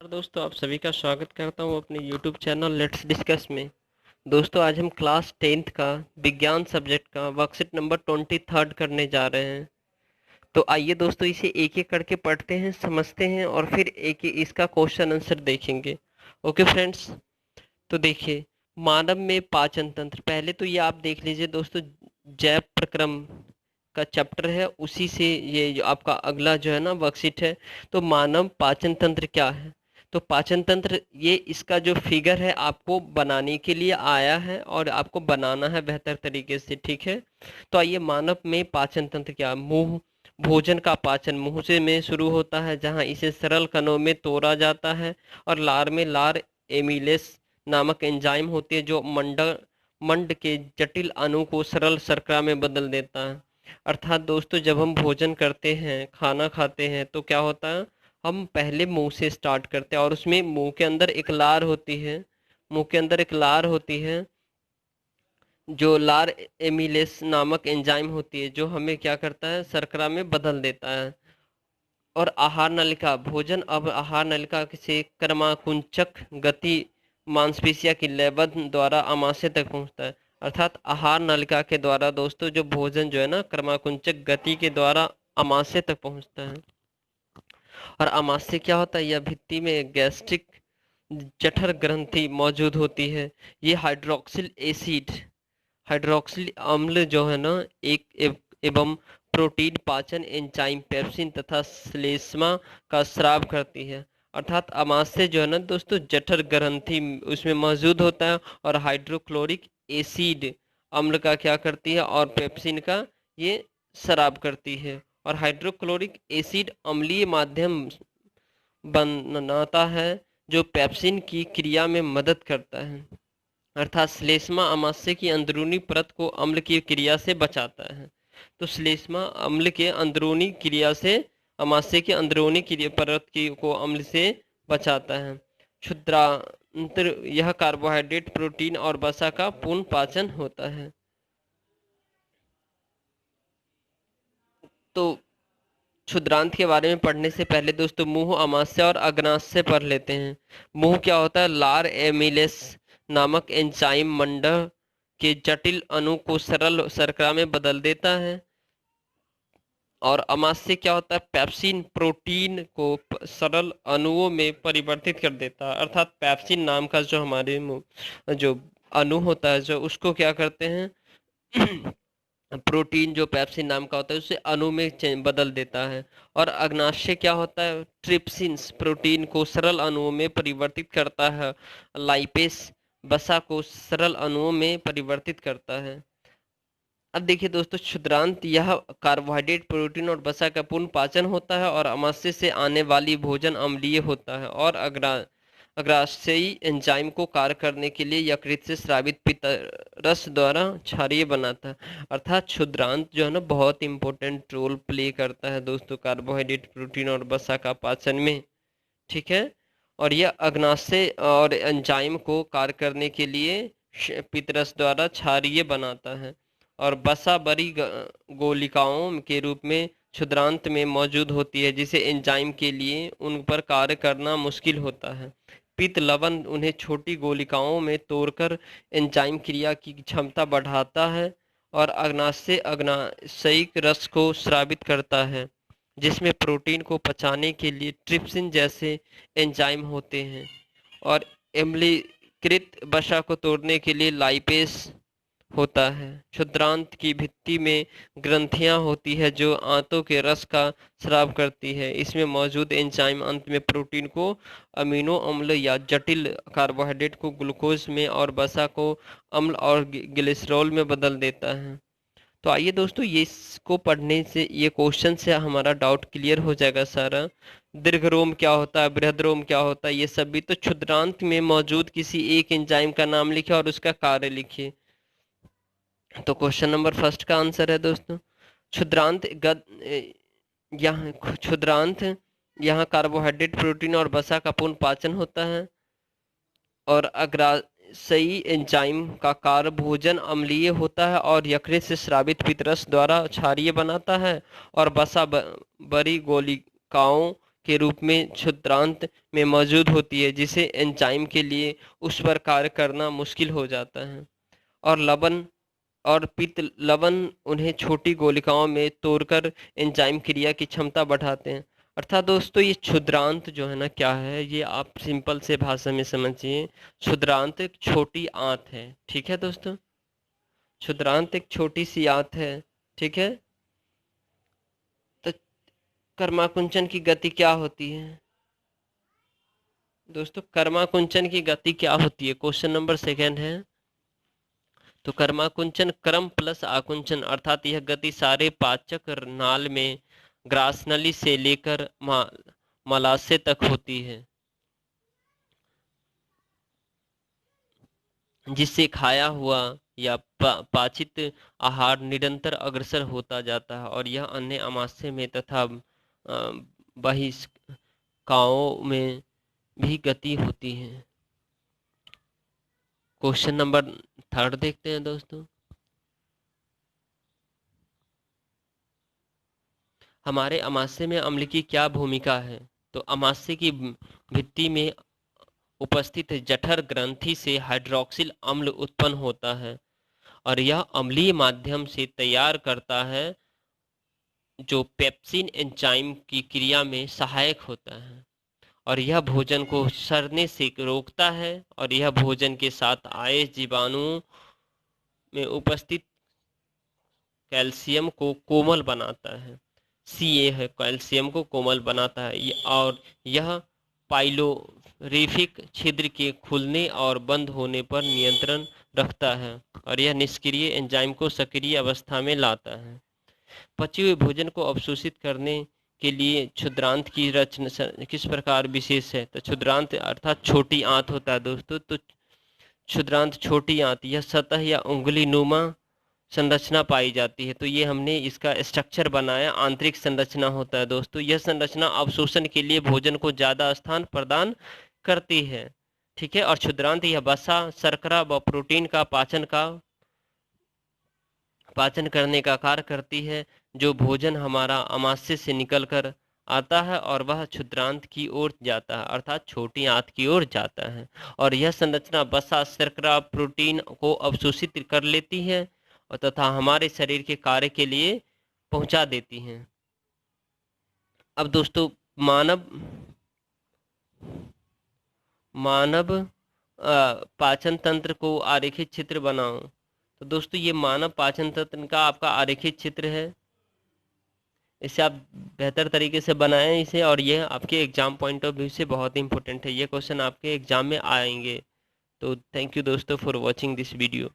दोस्तों, आप सभी का स्वागत करता हूं अपने YouTube चैनल लेट्स डिस्कस में। दोस्तों, आज हम क्लास 10th का विज्ञान सब्जेक्ट का वर्कशीट नंबर 23 करने जा रहे हैं। तो आइए दोस्तों, इसे एक एक करके पढ़ते हैं, समझते हैं और फिर एक एक इसका क्वेश्चन आंसर देखेंगे। ओके फ्रेंड्स, तो देखिए, मानव में पाचन तंत्र। पहले तो ये आप देख लीजिए दोस्तों, जैव प्रक्रम का चैप्टर है, उसी से ये जो आपका अगला जो है ना वर्कशीट है। तो मानव पाचन तंत्र क्या है? तो पाचन तंत्र, ये इसका जो फिगर है आपको बनाने के लिए आया है और आपको बनाना है बेहतर तरीके से, ठीक है। तो आइए, मानव में पाचन तंत्र क्या है? मुंह, भोजन का पाचन मुंह से में शुरू होता है, जहां इसे सरल कणों में तोड़ा जाता है। और लार में लार एमिलेस नामक एंजाइम होती है, जो मंड के जटिल अणु को सरल शर्करा में बदल देता है। अर्थात दोस्तों, जब हम भोजन करते हैं, खाना खाते हैं, तो क्या होता है, हम पहले मुंह से स्टार्ट करते हैं और उसमें मुंह के अंदर एक लार होती है। मुंह के अंदर एक लार होती है, जो लार एमिलेस नामक एंजाइम होती है, जो हमें क्या करता है, शर्करा में बदल देता है। और आहार नलिका, भोजन अब आहार नलिका से क्रमाकुंचक गति मांसपेशिया की लयबद्ध द्वारा आमाशय तक पहुंचता है। अर्थात आहार नलिका के द्वारा दोस्तों, जो भोजन जो है ना, क्रमाकुंचक गति के द्वारा आमाशय तक पहुंचता है। और आमाशय क्या होता है? यह भित्ति में गैस्ट्रिक जठर ग्रंथि मौजूद होती है। ये हाइड्रोक्सिल एसिड, हाइड्रोक्सिल अम्ल जो है ना, एक एवं प्रोटीन पाचन एंजाइम पेप्सिन तथा श्लेष्मा का स्राव करती है। अर्थात आमाशय जो है ना दोस्तों, जठर ग्रंथि उसमें मौजूद होता है और हाइड्रोक्लोरिक एसिड अम्ल का क्या करती है, और पेप्सिन का ये स्राव करती है। और हाइड्रोक्लोरिक एसिड अम्लीय माध्यम बनाता है, जो पेप्सिन की क्रिया में मदद करता है। अर्थात श्लेष्मा अमाशय की अंदरूनी परत को अम्ल की क्रिया से बचाता है। तो श्लेष्मा अम्ल के अंदरूनी क्रिया से, अमाशय की अंदरूनी क्रिया परत की को अम्ल से बचाता है। क्षुद्रांत्र, यह कार्बोहाइड्रेट, प्रोटीन और वसा का पूर्ण पाचन होता है। तो क्षुद्रांत के बारे में पढ़ने से पहले दोस्तों, मुंह, अमाशय और अग्नाशय पढ़ लेते हैं। मुंह क्या होता है? लार एमिलेस नामक एंजाइम मंड के जटिल अणु को सरल शर्करा में बदल देता है। और अमाशय क्या होता है? पेप्सिन प्रोटीन को सरल अणुओं में परिवर्तित कर देता है। अर्थात पेप्सिन नाम का जो हमारे जो अणु होता है, जो उसको क्या करते हैं प्रोटीन जो पेप्सिन नाम का होता है, उसे अणु में बदल देता है। और अग्नाशय क्या होता है? ट्रिप्सिन्स प्रोटीन को सरल अणुओं में परिवर्तित करता है। लाइपेस वसा को सरल अणुओं में परिवर्तित करता है। अब देखिए दोस्तों, क्षुद्रांत, यह कार्बोहाइड्रेट, प्रोटीन और वसा का पूर्ण पाचन होता है। और अमाशय से आने वाली भोजन अम्लीय होता है। और अग्राशयी एंजाइम को कार्य करने के लिए यकृत से स्रावित पित्त रस द्वारा क्षारीय बनाता है। अर्थात क्षुद्रांत जो है ना, बहुत इंपॉर्टेंट रोल प्ले करता है दोस्तों कार्बोहाइड्रेट, प्रोटीन और वसा का पाचन में, ठीक है। और यह अग्नाशय और एंजाइम को कार्य करने के लिए पितरस द्वारा क्षारीय बनाता है। और वसा बड़ी गोलिकाओं के रूप में क्षुद्रांत में मौजूद होती है, जिसे एंजाइम के लिए उन पर कार्य करना मुश्किल होता है। पित्त लवण उन्हें छोटी गोलिकाओं में तोड़कर एंजाइम क्रिया की क्षमता बढ़ाता है। और अग्नाशय अग्नाशयिक रस को स्रावित करता है, जिसमें प्रोटीन को पचाने के लिए ट्रिप्सिन जैसे एंजाइम होते हैं। और अम्लीकृत वसा को तोड़ने के लिए लाइपेस होता है। क्षुद्रांत की भित्ति में ग्रंथियां होती है, जो आंतों के रस का स्राव करती है। इसमें मौजूद एंजाइम अंत में प्रोटीन को अमीनो अम्ल या जटिल कार्बोहाइड्रेट को ग्लूकोज में और वसा को अम्ल और ग्लिसरॉल में बदल देता है। तो आइए दोस्तों, ये इसको पढ़ने से, ये क्वेश्चन से हमारा डाउट क्लियर हो जाएगा सारा। दीर्घ रोम क्या होता है, बृहद रोम क्या होता है, ये सब भी। तो क्षुद्रांत में मौजूद किसी एक एंजाइम का नाम लिखिए और उसका कार्य लिखिए। तो क्वेश्चन नंबर फर्स्ट का आंसर है दोस्तों, क्षुद्रांत यहाँ क्षुद्रांत, यहाँ कार्बोहाइड्रेट, प्रोटीन और वसा का पूर्ण पाचन होता है। और अग्राशयी एंजाइम का कार्य भोजन अम्लीय होता है और यकृत से स्रावित पित्तरस द्वारा क्षारीय बनाता है। और वसा बड़ी गोलिकाओं के रूप में क्षुद्रांत में मौजूद होती है, जिसे एंजाइम के लिए उस पर कार्य करना मुश्किल हो जाता है। और लवण और पित्त लवण उन्हें छोटी गोलिकाओं में तोड़कर एंजाइम क्रिया की क्षमता बढ़ाते हैं। अर्थात दोस्तों, ये क्षुद्रांत जो है ना, क्या है, ये आप सिंपल से भाषा में समझिए। क्षुद्रांत एक छोटी आंत है, ठीक है दोस्तों। क्षुद्रांत एक छोटी सी आंत है, ठीक है। तो कर्माकुंचन की गति क्या होती है दोस्तों? कर्माकुंचन की गति क्या होती है, क्वेश्चन नंबर सेकंड है। तो कर्माकुंचन क्रम प्लस आकुंचन, अर्थात यह गति सारे पाचक नाल में ग्रासनली से लेकर मलाशय तक होती है, जिससे खाया हुआ या पाचित आहार निरंतर अग्रसर होता जाता है, और यह अन्य आमाशय में तथा बहिष्काओं में भी गति होती है। क्वेश्चन नंबर थर्ड देखते हैं दोस्तों। हमारे आमाशय में अम्ल की क्या भूमिका है? तो आमाशय की भित्ति में उपस्थित जठर ग्रंथि से हाइड्रोक्सिल अम्ल उत्पन्न होता है, और यह अम्लीय माध्यम से तैयार करता है, जो पेप्सिन एंजाइम की क्रिया में सहायक होता है, और यह भोजन को सड़ने से रोकता है, और यह भोजन के साथ आए जीवाणुओं में उपस्थित कैल्शियम को कोमल बनाता है। सी है, कैल्शियम को कोमल बनाता है, और यह पाइलोरिफिक छिद्र के खुलने और बंद होने पर नियंत्रण रखता है, और यह निष्क्रिय एंजाइम को सक्रिय अवस्था में लाता है। पचे हुए भोजन को अवशोषित करने के लिए क्षुद्रांत की रचना किस प्रकार विशेष है? तो क्षुद्रांत अर्थात छोटी आंत होता है दोस्तों। तो क्षुद्रांत छोटी आंत, यह सतह या उंगली नुमा संरचना पाई जाती है। तो ये हमने इसका स्ट्रक्चर बनाया, आंतरिक संरचना होता है दोस्तों। यह संरचना अवशोषण के लिए भोजन को ज्यादा स्थान प्रदान करती है, ठीक है। और क्षुद्रांत यह वसा, शर्करा व प्रोटीन का पाचन करने का कार्य करती है, जो भोजन हमारा आमाशय से निकलकर आता है और वह क्षुद्रांत की ओर जाता है, अर्थात छोटी आंत की ओर जाता है। और यह संरचना वसा, शर्करा, प्रोटीन को अवशोषित कर लेती है और तथा हमारे शरीर के कार्य के लिए पहुंचा देती हैं। अब दोस्तों, मानव मानव पाचन तंत्र को आरेखित चित्र बनाओ। तो दोस्तों, ये मानव पाचन तंत्र का आपका आरेखित चित्र है। इसे आप बेहतर तरीके से बनाएं इसे, और यह आपके एग्जाम पॉइंट ऑफ व्यू से बहुत इंपॉर्टेंट है। ये क्वेश्चन आपके एग्जाम में आएंगे। तो थैंक यू दोस्तों फॉर वॉचिंग दिस वीडियो।